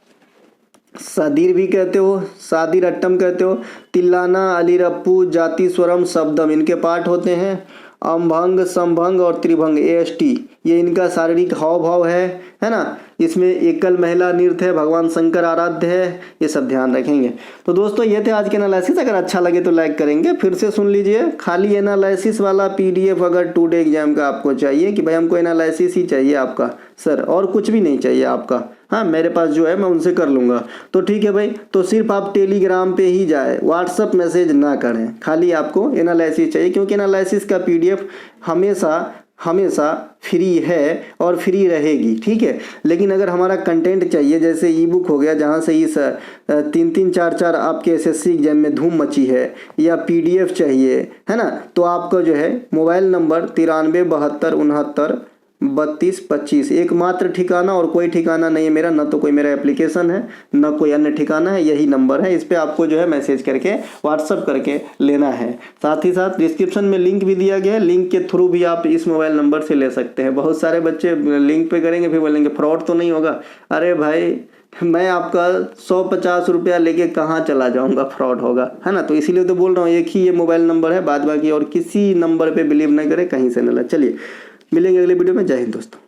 सादीर भी कहते हो, सादीर अट्टम कहते हो। तिल्लाना, अलीरप्पू, जाति स्वरम, शब्दम, इनके पाठ होते हैं। अम्भंग, संभंग और त्रिभंग, AST, ये इनका शारीरिक हाव भाव है ना। इसमें एकल महिला नृत्य है, भगवान शंकर आराध्य है, ये सब ध्यान रखेंगे। तो दोस्तों ये थे आज के एनालिसिस। अगर अच्छा लगे तो लाइक करेंगे। फिर से सुन लीजिए, खाली एनालिसिस वाला PDF अगर 2 डे एग्जाम का आपको चाहिए कि भाई हमको एनालिसिस ही चाहिए आपका सर, और कुछ भी नहीं चाहिए आपका, हाँ मेरे पास जो है मैं उनसे कर लूँगा, तो ठीक है भाई। तो सिर्फ आप टेलीग्राम पे ही जाए, व्हाट्सअप मैसेज ना करें, खाली आपको एनालिसिस चाहिए, क्योंकि एनालिसिस का PDF हमेशा फ्री है और फ्री रहेगी, ठीक है। लेकिन अगर हमारा कंटेंट चाहिए, जैसे ई-बुक हो गया जहाँ से इस 3-3, 4-4 आपके SSC एग्जाम में धूम मची है, या PDF चाहिए, है ना, तो आपका जो है मोबाइल नंबर 9372693225, एकमात्र ठिकाना और कोई ठिकाना नहीं है मेरा, ना तो कोई मेरा एप्लीकेशन है ना कोई अन्य ठिकाना है, यही नंबर है। इस पे आपको जो है मैसेज करके व्हाट्सअप करके लेना है। साथ ही साथ डिस्क्रिप्शन में लिंक भी दिया गया है, लिंक के थ्रू भी आप इस मोबाइल नंबर से ले सकते हैं। बहुत सारे बच्चे लिंक पे करेंगे फिर बोलेंगे फ्रॉड तो नहीं होगा। अरे भाई मैं आपका 150 रुपया लेके कहाँ चला जाऊँगा, फ्रॉड होगा, है ना। तो इसीलिए तो बोल रहा हूँ एक ही ये मोबाइल नंबर है, बाद बाकी और किसी नंबर पे बिलीव नहीं करें, कहीं से न ला। चलिए मिलेंगे अगले वीडियो में। जय हिंद दोस्तों।